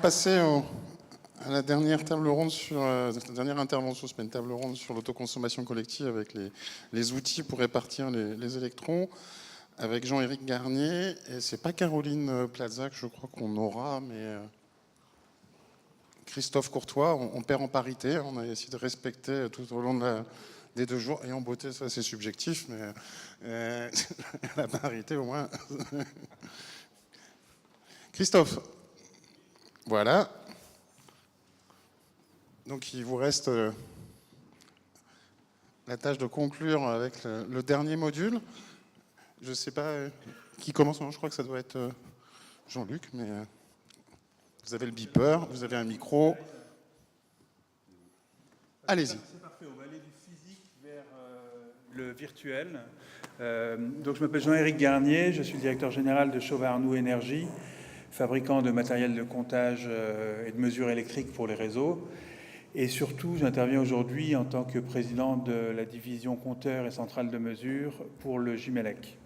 Passer à la dernière table ronde sur la dernière intervention, c'est pas une table ronde sur l'autoconsommation collective avec les outils pour répartir les électrons, avec Jean-Éric Garnier. Et c'est pas Caroline Plaza que je crois qu'on aura, mais Christophe Courtois. On perd en parité. On a essayé de respecter tout au long des 2 jours. Et en beauté, ça c'est subjectif, mais la parité au moins. Christophe, voilà. Donc il vous reste la tâche de conclure avec le dernier module. Je ne sais pas qui commence, non, je crois que ça doit être Jean-Luc, mais vous avez le beeper, vous avez un micro. Allez-y. C'est parfait, on va aller du physique vers le virtuel. Donc je m'appelle Jean-Éric Garnier, je suis le directeur général de Chauvet-Arnoux Énergie, fabricant de matériel de comptage et de mesure électrique pour les réseaux. Et surtout, j'interviens aujourd'hui en tant que président de la division compteur et centrale de mesure pour le Gimelec.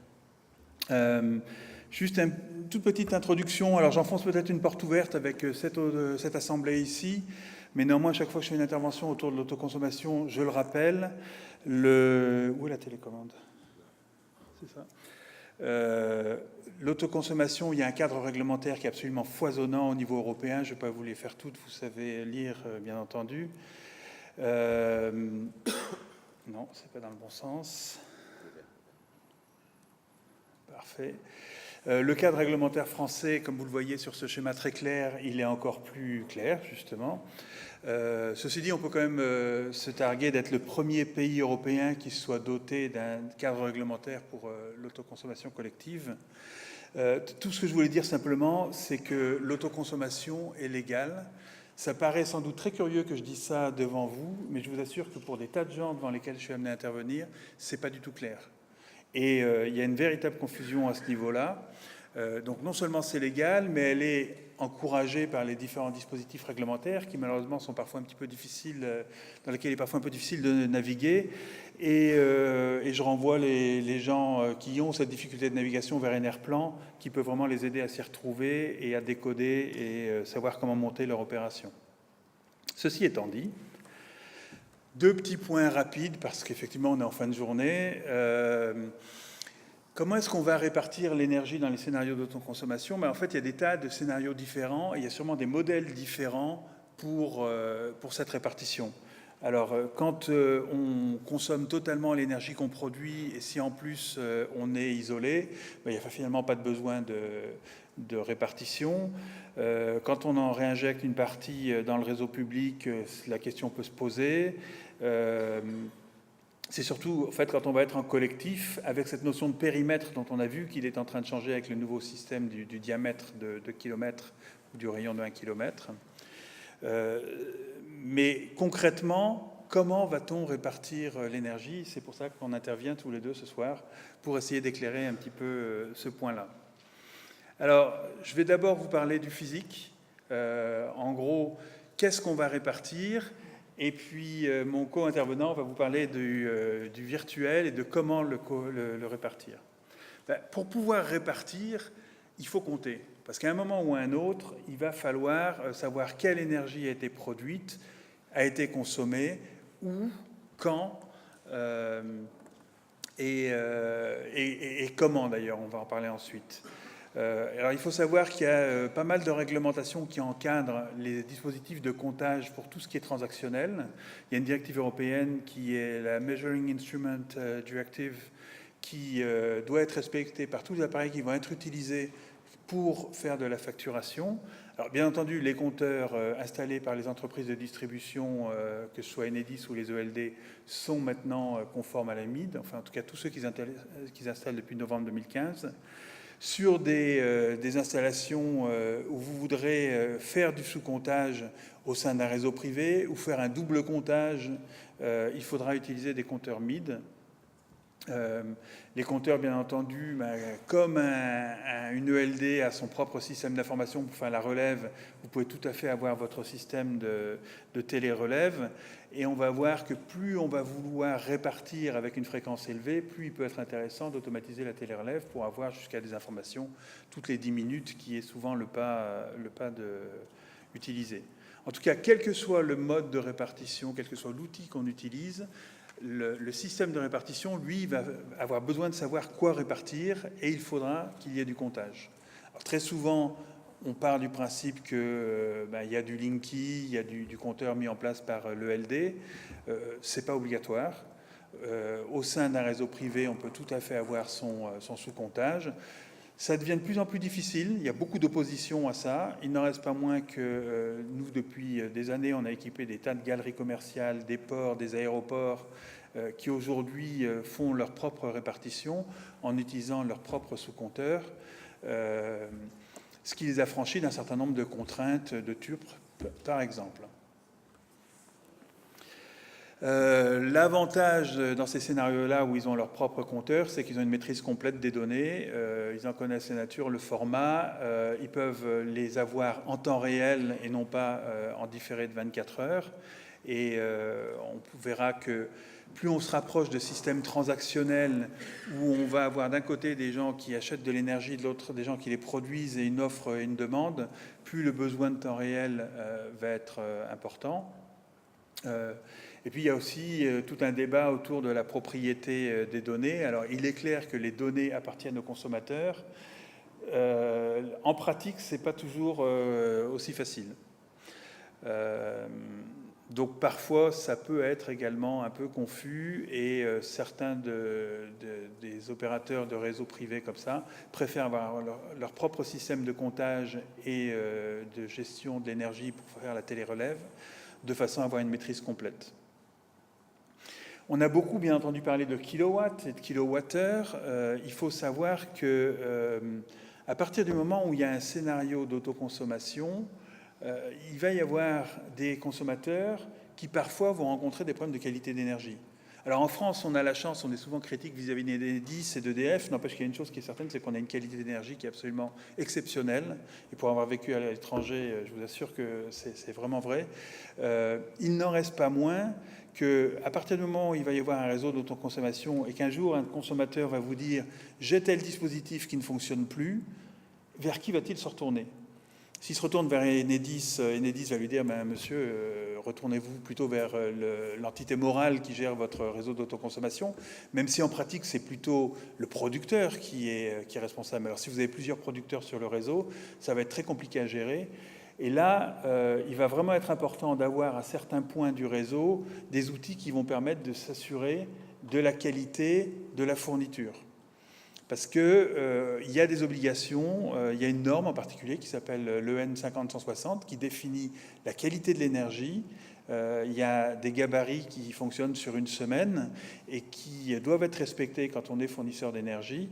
Juste une toute petite introduction. Alors j'enfonce peut-être une porte ouverte avec cette assemblée ici, mais néanmoins, à chaque fois que je fais une intervention autour de l'autoconsommation, je le rappelle. Où est la télécommande? C'est ça. L'autoconsommation, il y a un cadre réglementaire qui est absolument foisonnant au niveau européen. Je ne vais pas vous les faire toutes, vous savez lire, bien entendu. Non, c'est pas dans le bon sens. Parfait. Le cadre réglementaire français, comme vous le voyez sur ce schéma très clair, il est encore plus clair, justement. Ceci dit, on peut quand même se targuer d'être le premier pays européen qui soit doté d'un cadre réglementaire pour l'autoconsommation collective. Tout ce que je voulais dire simplement, c'est que l'autoconsommation est légale. Ça paraît sans doute très curieux que je dise ça devant vous, mais je vous assure que pour des tas de gens devant lesquels je suis amené à intervenir, c'est pas du tout clair. Et il y a une véritable confusion à ce niveau-là. Donc non seulement c'est légal, mais elle est encouragée par les différents dispositifs réglementaires qui malheureusement sont parfois un petit peu difficiles, dans lesquels il est parfois un peu difficile de naviguer. Et je renvoie les gens qui ont cette difficulté de navigation vers Enerplan, qui peut vraiment les aider à s'y retrouver et à décoder et savoir comment monter leur opération. Ceci étant dit, 2 petits points rapides, parce qu'effectivement on est en fin de journée. Comment est-ce qu'on va répartir l'énergie dans les scénarios d'autoconsommation? En fait, il y a des tas de scénarios différents et il y a sûrement des modèles différents pour cette répartition. Alors, quand on consomme totalement l'énergie qu'on produit et si en plus on est isolé, il n'y a finalement pas de besoin de répartition. Quand on en réinjecte une partie dans le réseau public, la question peut se poser. C'est surtout, en fait, quand on va être en collectif, avec cette notion de périmètre dont on a vu qu'il est en train de changer avec le nouveau système du diamètre de kilomètres ou du rayon de 1 kilomètre. Mais concrètement, comment va-t-on répartir l'énergie? C'est pour ça qu'on intervient tous les deux ce soir, pour essayer d'éclairer un petit peu ce point-là. Alors, je vais d'abord vous parler du physique. En gros, qu'est-ce qu'on va répartir? Et puis, mon co-intervenant va vous parler du virtuel et de comment le répartir. Pour pouvoir répartir, il faut compter. Parce qu'à un moment ou à un autre, il va falloir savoir quelle énergie a été produite, a été consommée, où, quand, et comment d'ailleurs, on va en parler ensuite. Alors il faut savoir qu'il y a pas mal de réglementations qui encadrent les dispositifs de comptage pour tout ce qui est transactionnel. Il y a une directive européenne qui est la Measuring Instrument Directive qui doit être respectée par tous les appareils qui vont être utilisés pour faire de la facturation. Alors bien entendu, les compteurs installés par les entreprises de distribution, que ce soit Enedis ou les ELD, sont maintenant conformes à la MID, enfin en tout cas tous ceux qu'ils installent depuis novembre 2015. Sur des installations où vous voudrez faire du sous-comptage au sein d'un réseau privé ou faire un double comptage, il faudra utiliser des compteurs MID. Les compteurs, bien entendu, comme une ELD a son propre système d'information pour faire la relève, vous pouvez tout à fait avoir votre système de télé-relève. Et on va voir que plus on va vouloir répartir avec une fréquence élevée, plus il peut être intéressant d'automatiser la télé-relève pour avoir jusqu'à des informations toutes les 10 minutes, qui est souvent le pas utilisé. En tout cas, quel que soit le mode de répartition, quel que soit l'outil qu'on utilise, le système de répartition, lui, va avoir besoin de savoir quoi répartir et il faudra qu'il y ait du comptage. Alors, très souvent, on part du principe qu'il y a du Linky, il y a du compteur mis en place par l'ELD. Ce n'est pas obligatoire. Au sein d'un réseau privé, on peut tout à fait avoir son sous-comptage. Ça devient de plus en plus difficile, il y a beaucoup d'opposition à ça. Il n'en reste pas moins que nous, depuis des années, on a équipé des tas de galeries commerciales, des ports, des aéroports, qui aujourd'hui font leur propre répartition en utilisant leur propre sous-compteur, ce qui les a franchis d'un certain nombre de contraintes de TURPE, par exemple. L'avantage dans ces scénarios-là où ils ont leur propre compteur, c'est qu'ils ont une maîtrise complète des données, ils en connaissent la nature, le format, ils peuvent les avoir en temps réel et non pas en différé de 24 heures. Et on verra que plus on se rapproche de systèmes transactionnels où on va avoir d'un côté des gens qui achètent de l'énergie, de l'autre des gens qui les produisent et une offre et une demande, plus le besoin de temps réel va être important. Et puis il y a aussi tout un débat autour de la propriété des données. Alors il est clair que les données appartiennent aux consommateurs. En pratique, ce n'est pas toujours aussi facile. Donc parfois, ça peut être également un peu confus et certains des opérateurs de réseaux privés comme ça préfèrent avoir leur propre système de comptage et de gestion de l'énergie pour faire la télérelève, de façon à avoir une maîtrise complète. On a beaucoup, bien entendu, parlé de kilowatts et de kilowattheures. Il faut savoir que à partir du moment où il y a un scénario d'autoconsommation, il va y avoir des consommateurs qui parfois vont rencontrer des problèmes de qualité d'énergie. Alors en France, on a la chance, on est souvent critique vis-à-vis d'Enedis et d'EDF, n'empêche qu'il y a une chose qui est certaine, c'est qu'on a une qualité d'énergie qui est absolument exceptionnelle. Et pour avoir vécu à l'étranger, je vous assure que c'est vraiment vrai. Il n'en reste pas moins qu'à partir du moment où il va y avoir un réseau d'autoconsommation et qu'un jour un consommateur va vous dire « j'ai tel dispositif qui ne fonctionne plus », vers qui va-t-il se retourner ? S'il se retourne vers Enedis, Enedis va lui dire monsieur, retournez-vous plutôt vers l'entité morale qui gère votre réseau d'autoconsommation, même si en pratique c'est plutôt le producteur qui est responsable. Alors si vous avez plusieurs producteurs sur le réseau, ça va être très compliqué à gérer. Et là, il va vraiment être important d'avoir à certains points du réseau des outils qui vont permettre de s'assurer de la qualité de la fourniture. Parce qu'il y a des obligations, il y a une norme en particulier qui s'appelle l'EN 50160 qui définit la qualité de l'énergie. Il y a des gabarits qui fonctionnent sur une semaine et qui doivent être respectés quand on est fournisseur d'énergie.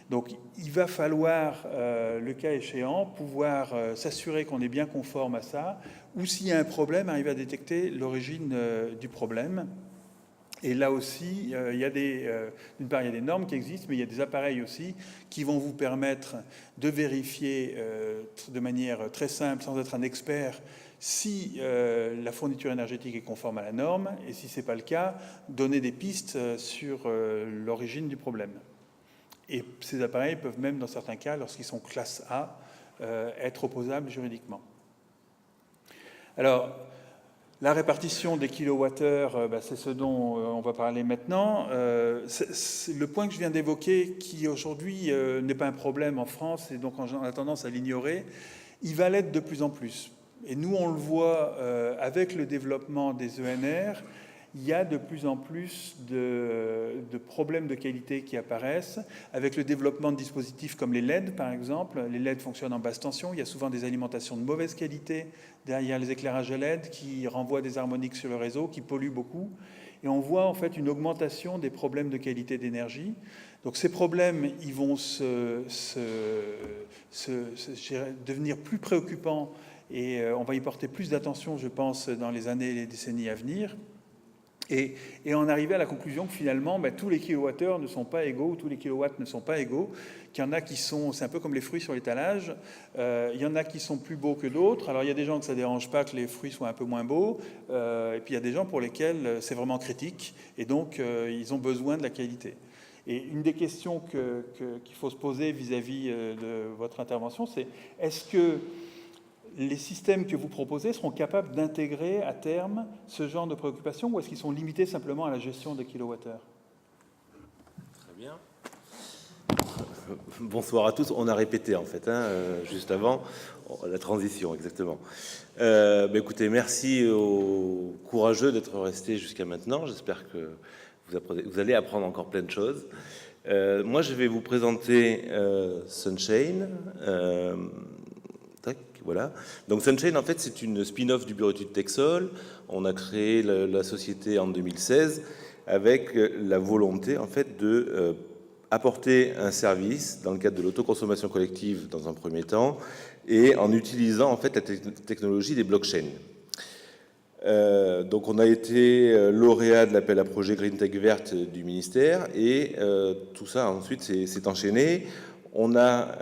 Donc il va falloir, le cas échéant, pouvoir s'assurer qu'on est bien conforme à ça, ou s'il y a un problème, arriver à détecter l'origine du problème. Et là aussi, d'une part, il y a des normes qui existent, mais il y a des appareils aussi qui vont vous permettre de vérifier de manière très simple, sans être un expert, si la fourniture énergétique est conforme à la norme, et si ce n'est pas le cas, donner des pistes sur l'origine du problème. Et ces appareils peuvent même, dans certains cas, lorsqu'ils sont classe A, être opposables juridiquement. Alors, la répartition des kilowattheures, c'est ce dont on va parler maintenant. C'est le point que je viens d'évoquer, qui aujourd'hui n'est pas un problème en France, et donc on a tendance à l'ignorer, il va l'être de plus en plus. Et nous, on le voit avec le développement des ENR, il y a de plus en plus de problèmes de qualité qui apparaissent, avec le développement de dispositifs comme les LED, par exemple. Les LED fonctionnent en basse tension, il y a souvent des alimentations de mauvaise qualité derrière les éclairages LED qui renvoient des harmoniques sur le réseau, qui polluent beaucoup. Et on voit en fait une augmentation des problèmes de qualité d'énergie. Donc ces problèmes, ils vont devenir plus préoccupants et on va y porter plus d'attention, je pense, dans les années et les décennies à venir. Et en arriver à la conclusion que finalement, tous les kilowattheures ne sont pas égaux, ou tous les kilowatts ne sont pas égaux, qu'il y en a qui sont, c'est un peu comme les fruits sur l'étalage, il y en a qui sont plus beaux que d'autres. Alors il y a des gens que ça ne dérange pas que les fruits soient un peu moins beaux, et puis il y a des gens pour lesquels c'est vraiment critique, et donc ils ont besoin de la qualité. Et une des questions qu'il faut se poser vis-à-vis de votre intervention, c'est est-ce que les systèmes que vous proposez seront capables d'intégrer à terme ce genre de préoccupations, ou est-ce qu'ils sont limités simplement à la gestion des kilowattheures? Très bien. Bonsoir à tous. On a répété en fait, juste avant, la transition, exactement. Écoutez, merci aux courageux d'être restés jusqu'à maintenant. J'espère que vous allez apprendre encore plein de choses. Moi, je vais vous présenter Sunshine. Voilà. Donc Sunshine, en fait, c'est une spin-off du bureau d'études Texol. On a créé la société en 2016 avec la volonté, en fait, de apporter un service dans le cadre de l'autoconsommation collective dans un premier temps et en utilisant, en fait, la technologie des blockchains. Donc on a été lauréat de l'appel à projet Green Tech Verte du ministère et tout ça ensuite s'est enchaîné. On a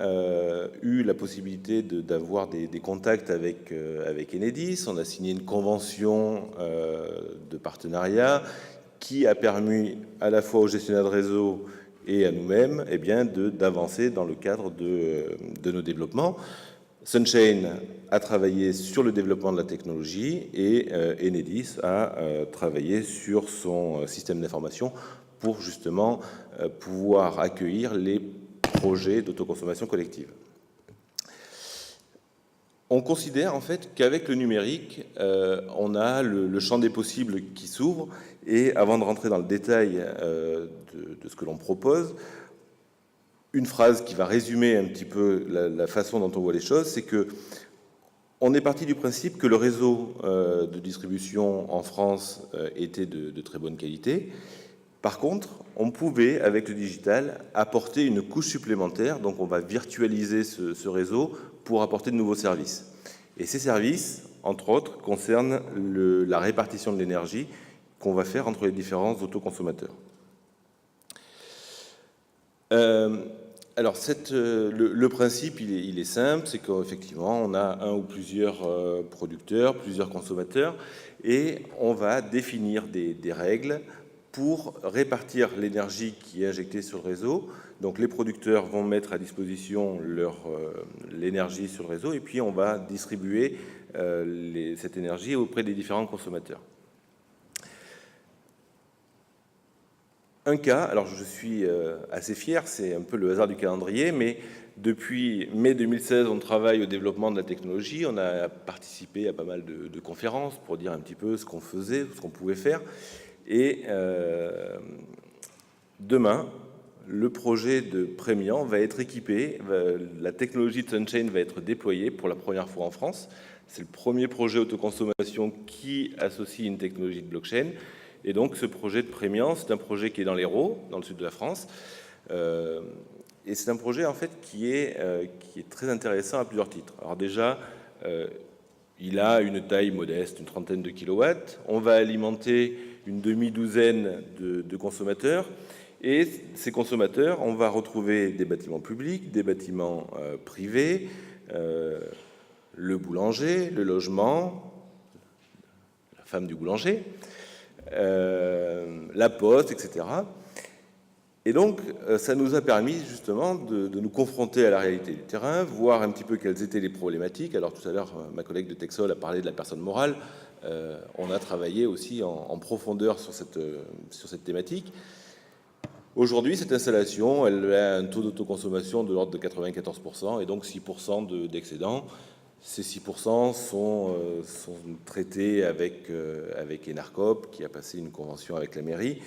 eu la possibilité d'avoir des contacts avec Enedis. On a signé une convention de partenariat qui a permis à la fois aux gestionnaires de réseau et à nous-mêmes d'avancer dans le cadre de nos développements. Sunshine a travaillé sur le développement de la technologie et Enedis a travaillé sur son système d'information pour justement pouvoir accueillir les projets d'autoconsommation collective. On considère en fait qu'avec le numérique, on a le champ des possibles qui s'ouvre. Et avant de rentrer dans le détail de ce que l'on propose, une phrase qui va résumer un petit peu la façon dont on voit les choses, c'est que on est parti du principe que le réseau de distribution en France était de très bonne qualité. Par contre, on pouvait, avec le digital, apporter une couche supplémentaire. Donc, on va virtualiser ce réseau pour apporter de nouveaux services. Et ces services, entre autres, concernent la répartition de l'énergie qu'on va faire entre les différents autoconsommateurs. Alors, le principe, il est simple, c'est qu'effectivement, on a un ou plusieurs producteurs, plusieurs consommateurs, et on va définir des règles pour répartir l'énergie qui est injectée sur le réseau. Donc les producteurs vont mettre à disposition l'énergie sur le réseau, et puis on va distribuer cette énergie auprès des différents consommateurs. Un cas, alors je suis assez fier, c'est un peu le hasard du calendrier, mais depuis mai 2016, on travaille au développement de la technologie. On a participé à pas mal de conférences pour dire un petit peu ce qu'on faisait, ce qu'on pouvait faire. Et demain, le projet de Prémian va être équipé, la technologie de Sunshine va être déployée pour la première fois en France. C'est le premier projet autoconsommation qui associe une technologie de blockchain. Et donc ce projet de Prémian, c'est un projet qui est dans l'Hérault, dans le sud de la France. Et c'est un projet en fait qui est très intéressant à plusieurs titres. Alors déjà, il a une taille modeste, une trentaine de kilowatts. On va alimenter une demi-douzaine de consommateurs. Et ces consommateurs, on va retrouver des bâtiments publics, des bâtiments privés, le boulanger, le logement, la femme du boulanger, la poste, etc. Et donc, ça nous a permis justement de nous confronter à la réalité du terrain, voir un petit peu quelles étaient les problématiques. Alors tout à l'heure, ma collègue de Texol a parlé de la personne morale. On a travaillé aussi en profondeur sur cette thématique. Aujourd'hui, cette installation, elle a un taux d'autoconsommation de l'ordre de 94%, et donc 6% d'excédent. Ces 6% sont traités avec Enarcop, qui a passé une convention avec la mairie.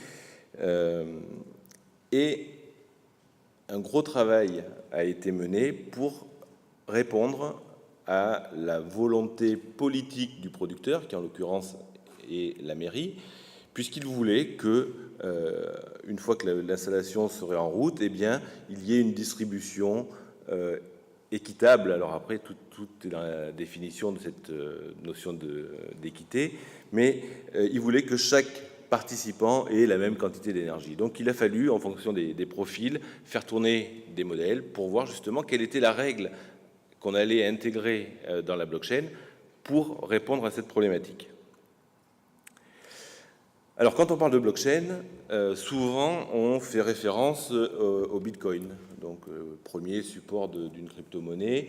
Et un gros travail a été mené pour répondre à la volonté politique du producteur, qui en l'occurrence est la mairie, puisqu'il voulait que, une fois que l'installation serait en route, eh bien, il y ait une distribution équitable. Alors après, tout est dans la définition de cette notion d'équité, mais il voulait que chaque participant ait la même quantité d'énergie. Donc il a fallu, en fonction des profils, faire tourner des modèles pour voir justement quelle était la règle qu'on allait intégrer dans la blockchain pour répondre à cette problématique. Alors quand on parle de blockchain, souvent on fait référence au Bitcoin, donc premier support d'une crypto-monnaie.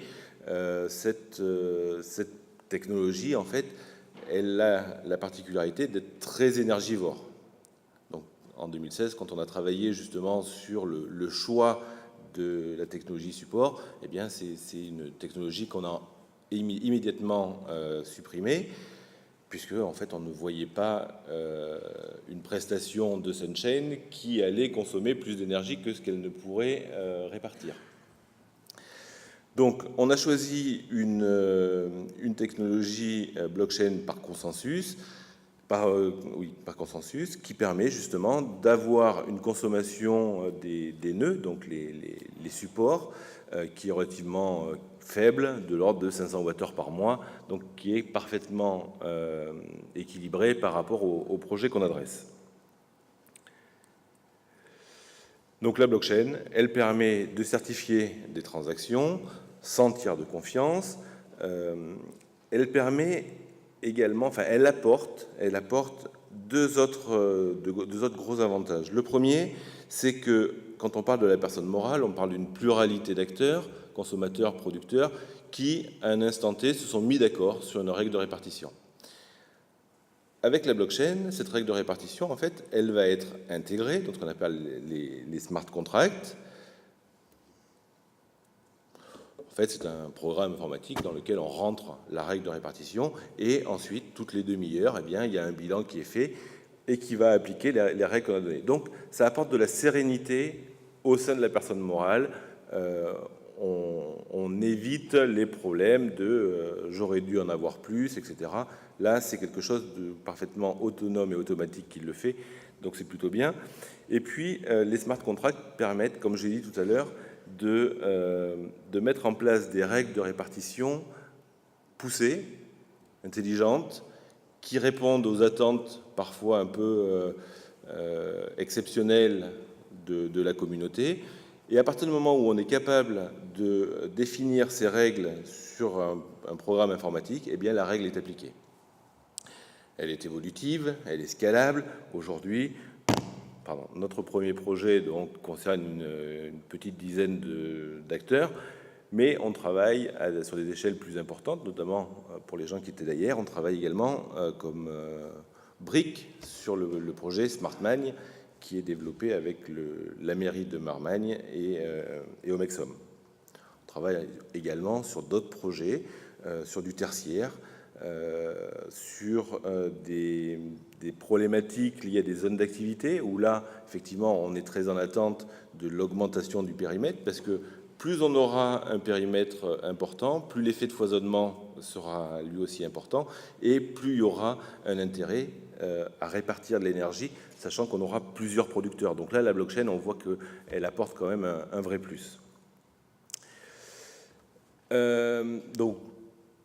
cette technologie, en fait, elle a la particularité d'être très énergivore. Donc, en 2016, quand on a travaillé justement sur le choix de la technologie support, eh bien, c'est une technologie qu'on a immédiatement supprimée, puisque en fait, on ne voyait pas une prestation de Sunchain qui allait consommer plus d'énergie que ce qu'elle ne pourrait répartir. Donc, on a choisi une technologie blockchain par consensus, par consensus, qui permet justement d'avoir une consommation des nœuds, donc les supports, qui est relativement faible, de l'ordre de 500 Wh par mois, donc qui est parfaitement équilibré par rapport au projet qu'on adresse. Donc la blockchain, elle permet de certifier des transactions sans tiers de confiance. Elle permet également, enfin, elle apporte deux autres gros avantages. Le premier, c'est que quand on parle de la personne morale, on parle d'une pluralité d'acteurs, consommateurs, producteurs, qui, à un instant T, se sont mis d'accord sur une règle de répartition. Avec la blockchain, cette règle de répartition, en fait, elle va être intégrée dans ce qu'on appelle les smart contracts. En fait, c'est un programme informatique dans lequel on rentre la règle de répartition et ensuite, toutes les demi-heures, eh bien, il y a un bilan qui est fait et qui va appliquer les règles qu'on a données. Donc, ça apporte de la sérénité au sein de la personne morale. On évite les problèmes de j'aurais dû en avoir plus, etc. Là, c'est quelque chose de parfaitement autonome et automatique qui le fait, donc c'est plutôt bien. Et puis, les smart contracts permettent, comme j'ai dit tout à l'heure, de mettre en place des règles de répartition poussées, intelligentes, qui répondent aux attentes parfois un peu exceptionnelles de la communauté. Et à partir du moment où on est capable de définir ces règles sur un programme informatique, eh bien la règle est appliquée. Elle est évolutive, elle est scalable. Aujourd'hui, notre premier projet donc, concerne une petite dizaine d'acteurs, mais on travaille sur des échelles plus importantes, notamment pour les gens qui étaient d'ailleurs. On travaille également comme brique sur le projet SmartMagne, qui est développé avec la mairie de Marmagne et Omexom. On travaille également sur d'autres projets, sur du tertiaire, sur des problématiques liées à des zones d'activité, où là, effectivement, on est très en attente de l'augmentation du périmètre, parce que plus on aura un périmètre important, plus l'effet de foisonnement sera lui aussi important, et plus il y aura un intérêt à répartir de l'énergie, sachant qu'on aura plusieurs producteurs. Donc là, la blockchain, on voit qu'elle apporte quand même un vrai plus. Donc,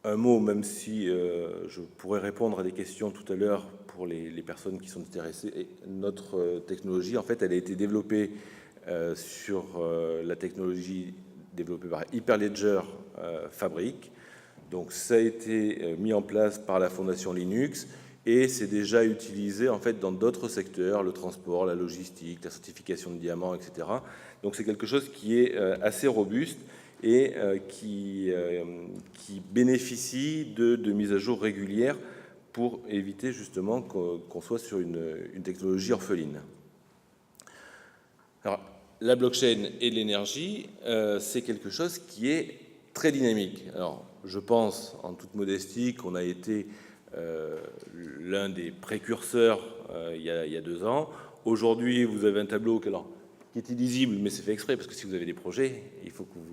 un mot, même si je pourrais répondre à des questions tout à l'heure pour les personnes qui sont intéressées. Notre technologie, en fait, elle a été développée sur la technologie développée par Hyperledger Fabric. Donc, ça a été mis en place par la Fondation Linux et c'est déjà utilisé en fait dans d'autres secteurs, le transport, la logistique, la certification de diamants, etc. Donc, c'est quelque chose qui est assez robuste et qui bénéficie de mises à jour régulières pour éviter justement qu'on soit sur une technologie orpheline. Alors, la blockchain et l'énergie, c'est quelque chose qui est très dynamique. Alors, je pense, en toute modestie, qu'on a été l'un des précurseurs il y a 2 ans. Aujourd'hui, vous avez un tableau qui est illisible, mais c'est fait exprès, parce que si vous avez des projets, il faut que vous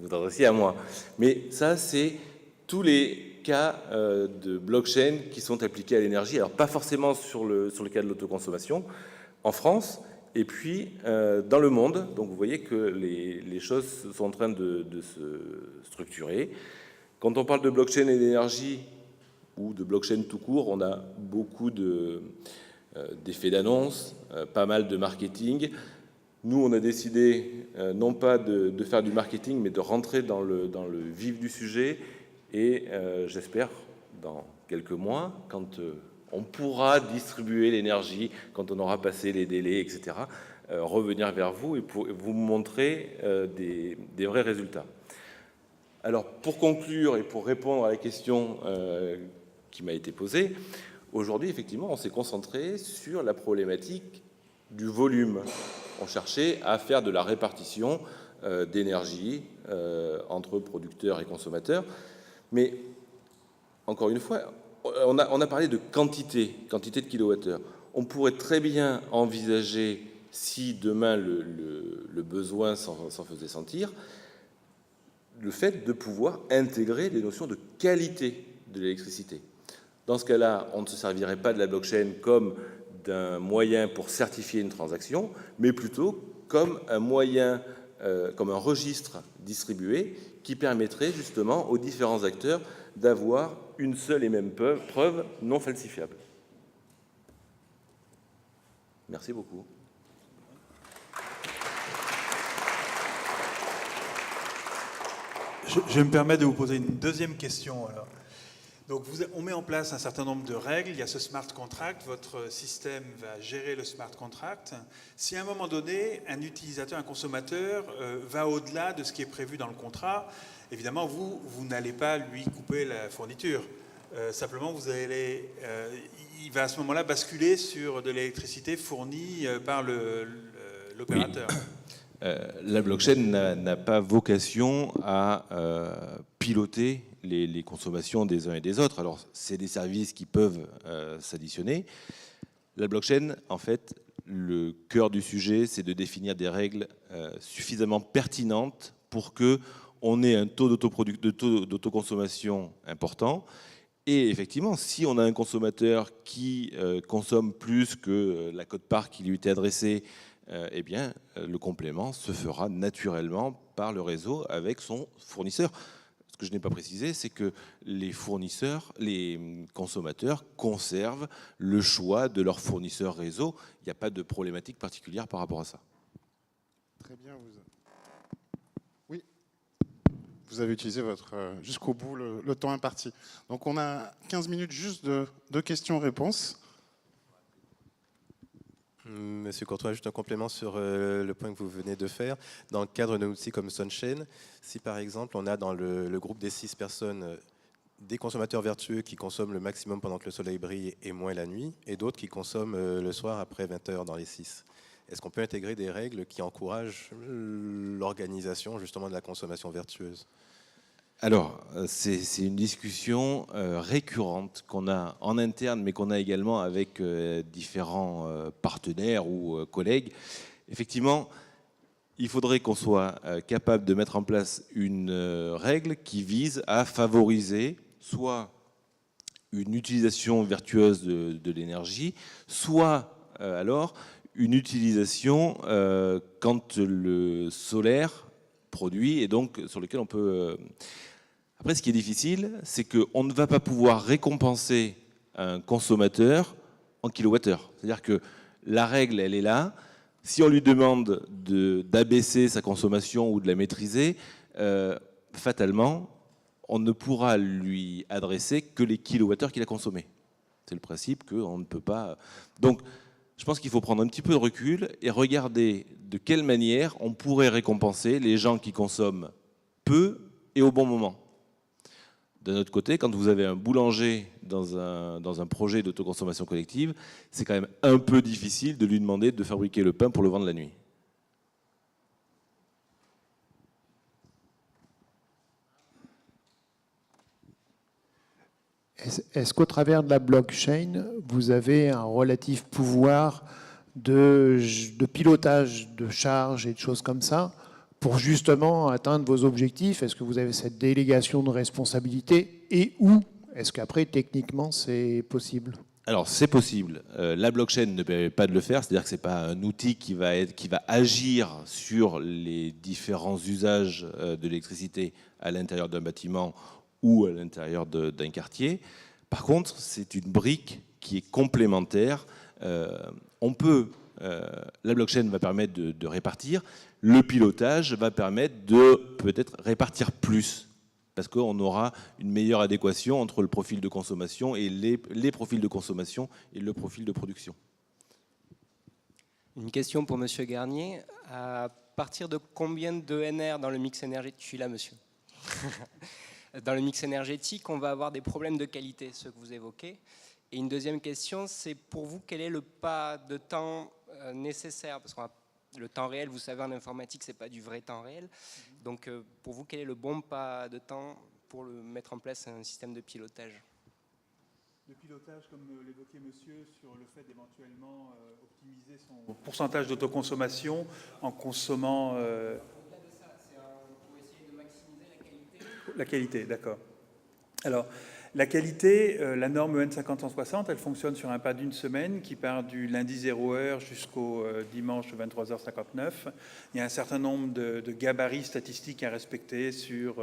vous adressiez à moi. Mais ça, c'est tous les cas de blockchain qui sont appliqués à l'énergie. Alors, pas forcément sur le cas de l'autoconsommation, en France, et puis dans le monde. Donc, vous voyez que les choses sont en train de se structurer. Quand on parle de blockchain et d'énergie, ou de blockchain tout court, on a beaucoup d'effets d'annonce, pas mal de marketing. Nous, on a décidé non pas de faire du marketing, mais de rentrer dans le vif du sujet. Et j'espère, dans quelques mois, quand on pourra distribuer l'énergie, quand on aura passé les délais, etc., revenir vers vous et pour vous montrer des vrais résultats. Alors, pour conclure et pour répondre à la question qui m'a été posée, aujourd'hui, effectivement, on s'est concentré sur la problématique du volume. On cherchait à faire de la répartition d'énergie entre producteurs et consommateurs. Mais, encore une fois, on a parlé de quantité de kilowattheures. On pourrait très bien envisager, si demain le besoin s'en faisait sentir, le fait de pouvoir intégrer les notions de qualité de l'électricité. Dans ce cas-là, on ne se servirait pas de la blockchain comme d'un moyen pour certifier une transaction, mais plutôt comme un moyen, comme un registre distribué qui permettrait justement aux différents acteurs d'avoir une seule et même preuve non falsifiable. Merci beaucoup. Je me permets de vous poser une deuxième question. Alors. Donc, on met en place un certain nombre de règles. Il y a ce smart contract. Votre système va gérer le smart contract. Si à un moment donné, un utilisateur, un consommateur va au-delà de ce qui est prévu dans le contrat, évidemment, vous n'allez pas lui couper la fourniture. Simplement, il va à ce moment-là basculer sur de l'électricité fournie par l'opérateur. Oui. La blockchain n'a pas vocation à piloter les consommations des uns et des autres. Alors, c'est des services qui peuvent s'additionner. La blockchain, en fait, le cœur du sujet, c'est de définir des règles suffisamment pertinentes pour qu'on ait un taux d'autoconsommation important. Et effectivement, si on a un consommateur qui consomme plus que la quote-part qui lui était adressée, eh bien, le complément se fera naturellement par le réseau avec son fournisseur. Ce que je n'ai pas précisé, c'est que les consommateurs conservent le choix de leur fournisseur réseau. Il n'y a pas de problématique particulière par rapport à ça. Très bien. Oui. Vous avez utilisé jusqu'au bout le temps imparti. Donc on a 15 minutes juste de questions-réponses. Monsieur Courtois, juste un complément sur le point que vous venez de faire. Dans le cadre d'un outil comme Sunchain, si par exemple on a dans le groupe des 6 personnes des consommateurs vertueux qui consomment le maximum pendant que le soleil brille et moins la nuit, et d'autres qui consomment le soir après 20 heures dans les 6, est-ce qu'on peut intégrer des règles qui encouragent l'organisation justement de la consommation vertueuse ? Alors, c'est une discussion récurrente qu'on a en interne, mais qu'on a également avec différents partenaires ou collègues. Effectivement, il faudrait qu'on soit capable de mettre en place une règle qui vise à favoriser soit une utilisation vertueuse de l'énergie, soit alors une utilisation quand le solaire produit et donc sur lequel on peut... Après, ce qui est difficile, c'est qu'on ne va pas pouvoir récompenser un consommateur en kilowattheure. C'est-à-dire que la règle, elle est là. Si on lui demande d'abaisser sa consommation ou de la maîtriser, fatalement, on ne pourra lui adresser que les kilowattheures qu'il a consommés. C'est le principe qu'on ne peut pas... Donc, je pense qu'il faut prendre un petit peu de recul et regarder de quelle manière on pourrait récompenser les gens qui consomment peu et au bon moment. D'un autre côté, quand vous avez un boulanger dans un projet d'autoconsommation collective, c'est quand même un peu difficile de lui demander de fabriquer le pain pour le vendre la nuit. Est-ce qu'au travers de la blockchain, vous avez un relatif pouvoir de pilotage de charges et de choses comme ça pour justement atteindre vos objectifs? Est-ce que vous avez cette délégation de responsabilité et où est-ce qu'après, techniquement, c'est possible? Alors, c'est possible. La blockchain ne permet pas de le faire, c'est-à-dire que ce n'est pas un outil qui va agir sur les différents usages de l'électricité à l'intérieur d'un bâtiment ou à l'intérieur d'un quartier. Par contre, c'est une brique qui est complémentaire. La blockchain va permettre de répartir. Le pilotage va permettre de peut-être répartir plus, parce qu'on aura une meilleure adéquation entre le profil de consommation et les profils de consommation et le profil de production. Une question pour Monsieur Garnier. À partir de combien d'ENR dans le mix énergétique? Je suis là, monsieur. Dans le mix énergétique, on va avoir des problèmes de qualité, ceux que vous évoquez. Et une deuxième question, c'est pour vous, quel est le pas de temps nécessaire? Parce que le temps réel, vous savez, en informatique, ce n'est pas du vrai temps réel. Donc, pour vous, quel est le bon pas de temps pour mettre en place un système de pilotage? De pilotage, comme l'évoquait monsieur, sur le fait d'éventuellement optimiser son pourcentage d'autoconsommation en consommant... Au-delà de ça, c'est pour essayer de maximiser la qualité. La qualité, d'accord. Alors, la qualité, la norme EN 50-160, elle fonctionne sur un pas d'une semaine qui part du lundi 0h jusqu'au dimanche 23h59. Il y a un certain nombre de gabarits statistiques à respecter sur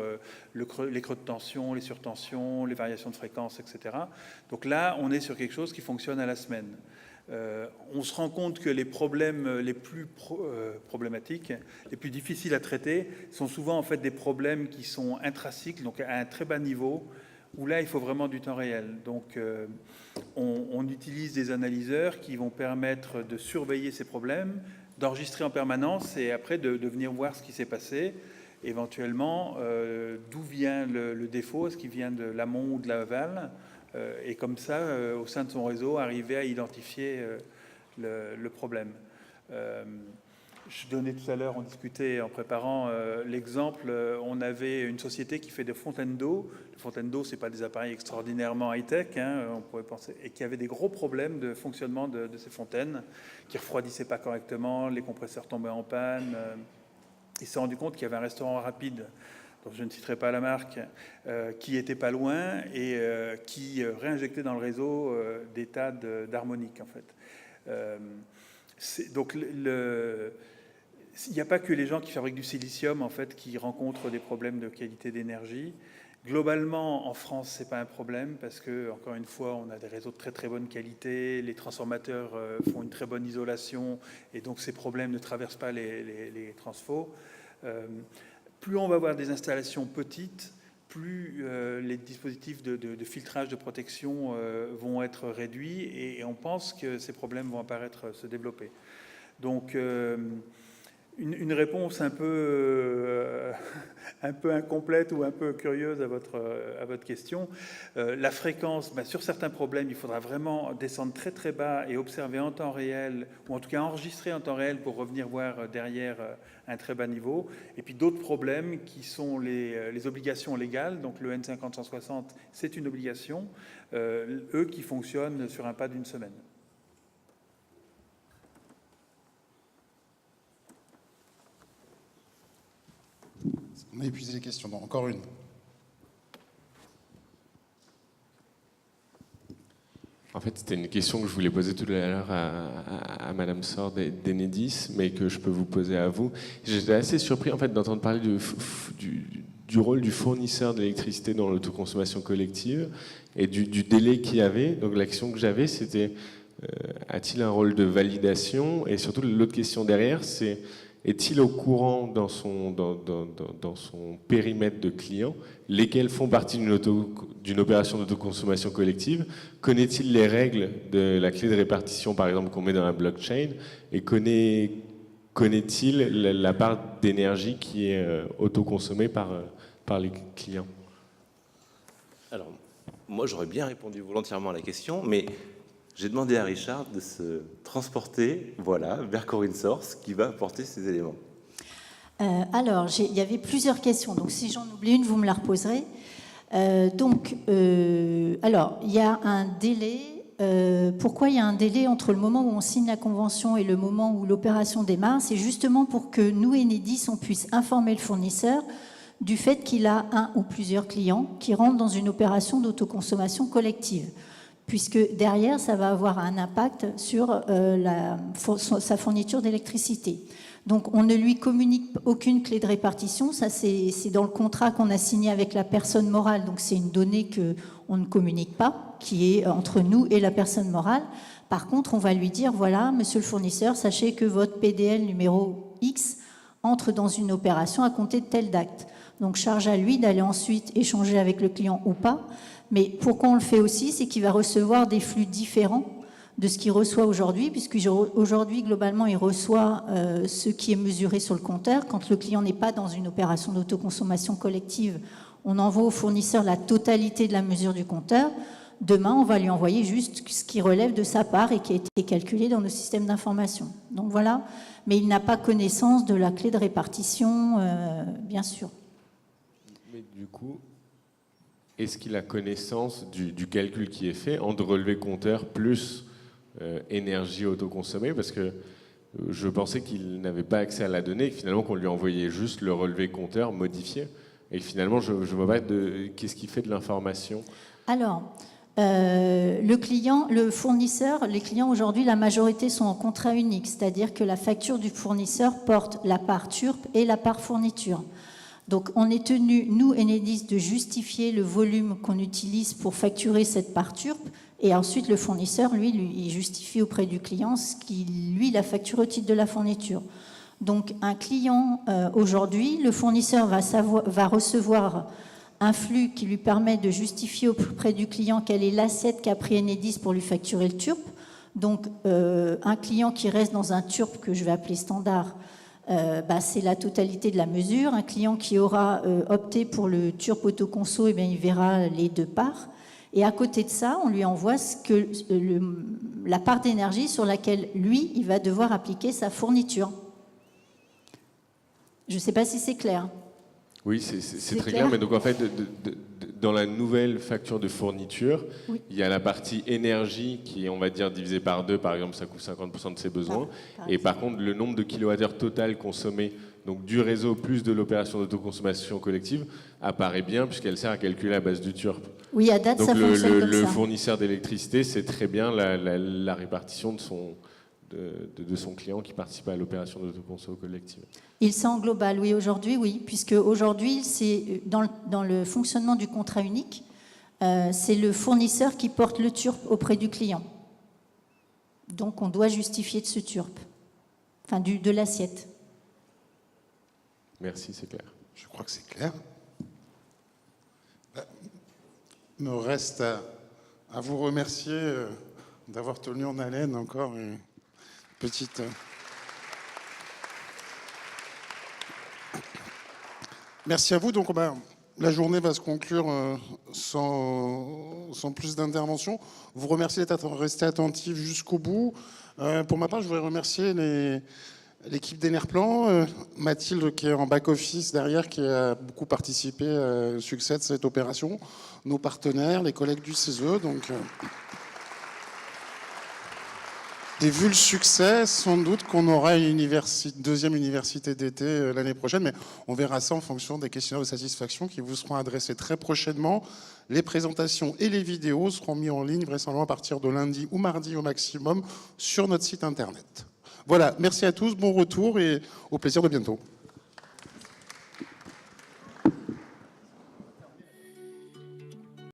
les creux de tension, les surtensions, les variations de fréquence, etc. Donc là, on est sur quelque chose qui fonctionne à la semaine. On se rend compte que les problèmes les plus problématiques, les plus difficiles à traiter, sont souvent en fait des problèmes qui sont intracycles, donc à un très bas niveau, où là, il faut vraiment du temps réel. Donc, on utilise des analyseurs qui vont permettre de surveiller ces problèmes, d'enregistrer en permanence et après de venir voir ce qui s'est passé, éventuellement d'où vient le défaut, est-ce qu'il vient de l'amont ou de l'aval, et comme ça, au sein de son réseau, arriver à identifier le problème. Je donnais tout à l'heure, on discutait en préparant l'exemple, on avait une société qui fait des fontaines d'eau. Les fontaines d'eau, ce n'est pas des appareils extraordinairement high-tech, hein, on pourrait penser, et qui avait des gros problèmes de fonctionnement de ces fontaines, qui ne refroidissaient pas correctement, les compresseurs tombaient en panne. Ils se sont rendus compte qu'il y avait un restaurant rapide, dont je ne citerai pas la marque, qui était pas loin et qui réinjectait dans le réseau des tas d'harmoniques, en fait. Donc, il n'y a pas que les gens qui fabriquent du silicium, en fait, qui rencontrent des problèmes de qualité d'énergie. Globalement, en France, ce n'est pas un problème parce que, encore une fois, on a des réseaux de très très bonne qualité, les transformateurs font une très bonne isolation et donc ces problèmes ne traversent pas les transfos. Plus on va avoir des installations petites, plus les dispositifs de filtrage, de protection vont être réduits et on pense que ces problèmes vont apparaître, se développer. Donc, une réponse un peu incomplète ou un peu curieuse à votre question. La fréquence, sur certains problèmes, il faudra vraiment descendre très très bas et observer en temps réel, ou en tout cas enregistrer en temps réel pour revenir voir derrière un très bas niveau. Et puis d'autres problèmes qui sont les obligations légales, donc le N50-160, c'est une obligation, eux qui fonctionnent sur un pas d'une semaine. On a épuisé les questions. Donc, encore une. En fait, c'était une question que je voulais poser tout à l'heure à Madame Sord d'Enedis, mais que je peux vous poser à vous. J'étais assez surpris en fait d'entendre parler du rôle du fournisseur d'électricité dans l'autoconsommation collective et du délai qu'il y avait. Donc la question que j'avais, c'était a-t-il un rôle de validation? Et surtout, l'autre question derrière, c'est est-il au courant dans son périmètre de clients, lesquels font partie d'une opération d'autoconsommation collective? Connaît-il les règles de la clé de répartition, par exemple, qu'on met dans la blockchain? Et connaît-il la part d'énergie qui est autoconsommée par les clients? Alors, moi, j'aurais bien répondu volontairement à la question, mais j'ai demandé à Richard de se transporter vers Corinne Source qui va apporter ces éléments. Alors, il y avait plusieurs questions, donc si j'en oublie une, vous me la reposerez. Alors, il y a un délai. Pourquoi il y a un délai entre le moment où on signe la convention et le moment où l'opération démarre? C'est justement pour que nous, Enedis, on puisse informer le fournisseur du fait qu'il a un ou plusieurs clients qui rentrent dans une opération d'autoconsommation collective, puisque derrière, ça va avoir un impact sur sa fourniture d'électricité. Donc, on ne lui communique aucune clé de répartition. Ça, c'est dans le contrat qu'on a signé avec la personne morale. Donc, c'est une donnée qu'on ne communique pas, qui est entre nous et la personne morale. Par contre, on va lui dire, voilà, monsieur le fournisseur, sachez que votre PDL numéro X entre dans une opération à compter de telle date. Donc, charge à lui d'aller ensuite échanger avec le client ou pas. Mais pourquoi on le fait aussi, c'est qu'il va recevoir des flux différents de ce qu'il reçoit aujourd'hui, puisqu'aujourd'hui, globalement, il reçoit ce qui est mesuré sur le compteur. Quand le client n'est pas dans une opération d'autoconsommation collective, on envoie au fournisseur la totalité de la mesure du compteur. Demain, on va lui envoyer juste ce qui relève de sa part et qui a été calculé dans nos systèmes d'information. Donc voilà, mais il n'a pas connaissance de la clé de répartition, bien sûr. Mais du coup, est-ce qu'il a connaissance du calcul qui est fait entre relevé compteur plus énergie autoconsommée? Parce que je pensais qu'il n'avait pas accès à la donnée et que finalement qu'on lui envoyait juste le relevé compteur modifié. Et finalement, je ne vois pas qu'est-ce qui fait de l'information. Alors, le fournisseur, les clients aujourd'hui, la majorité sont en contrat unique, c'est-à-dire que la facture du fournisseur porte la part TURP et la part fourniture. Donc on est tenu, nous, Enedis, de justifier le volume qu'on utilise pour facturer cette part TURP, et ensuite le fournisseur, lui, il justifie auprès du client ce qu'il, lui, la facture au titre de la fourniture. Donc un client, aujourd'hui, le fournisseur va recevoir un flux qui lui permet de justifier auprès du client quelle est l'assiette qu'a pris Enedis pour lui facturer le TURP. Donc un client qui reste dans un TURP que je vais appeler standard, c'est la totalité de la mesure. Un client qui aura opté pour le TURP autoconso, eh bien, il verra les deux parts. Et à côté de ça, on lui envoie la part d'énergie sur laquelle, lui, il va devoir appliquer sa fourniture. Je ne sais pas si c'est clair. Oui, c'est très clair. Mais donc, en fait, dans la nouvelle facture de fourniture, oui, il y a la partie énergie qui est, on va dire, divisée par 2. Par exemple, ça couvre 50% de ses besoins. Et par contre, le nombre de kilowattheures total consommé, donc du réseau plus de l'opération d'autoconsommation collective, apparaît bien puisqu'elle sert à calculer la base du TURP. Oui, à date, donc ça fonctionne comme ça. Le fournisseur d'électricité sait très bien la répartition de son client qui participe à l'opération d'autoconsommation collective. Il sent en global, oui, aujourd'hui, oui, puisque aujourd'hui, c'est dans le fonctionnement du contrat unique, c'est le fournisseur qui porte le TURP auprès du client. Donc, on doit justifier de ce TURP, enfin de l'assiette. Merci, c'est clair. Je crois que c'est clair. Il me reste à vous remercier d'avoir tenu en haleine encore une petite... Merci à vous. Donc, la journée va se conclure sans plus d'intervention. Vous remercie d'être resté attentif jusqu'au bout. Pour ma part, je voudrais remercier l'équipe d'Enerplan, Mathilde qui est en back-office derrière, qui a beaucoup participé au succès de cette opération, nos partenaires, les collègues du CESE. Donc, et vu le succès, sans doute qu'on aura une deuxième université d'été l'année prochaine, mais on verra ça en fonction des questionnaires de satisfaction qui vous seront adressés très prochainement. Les présentations et les vidéos seront mis en ligne vraisemblablement à partir de lundi ou mardi au maximum sur notre site internet. Voilà, merci à tous, bon retour et au plaisir de bientôt.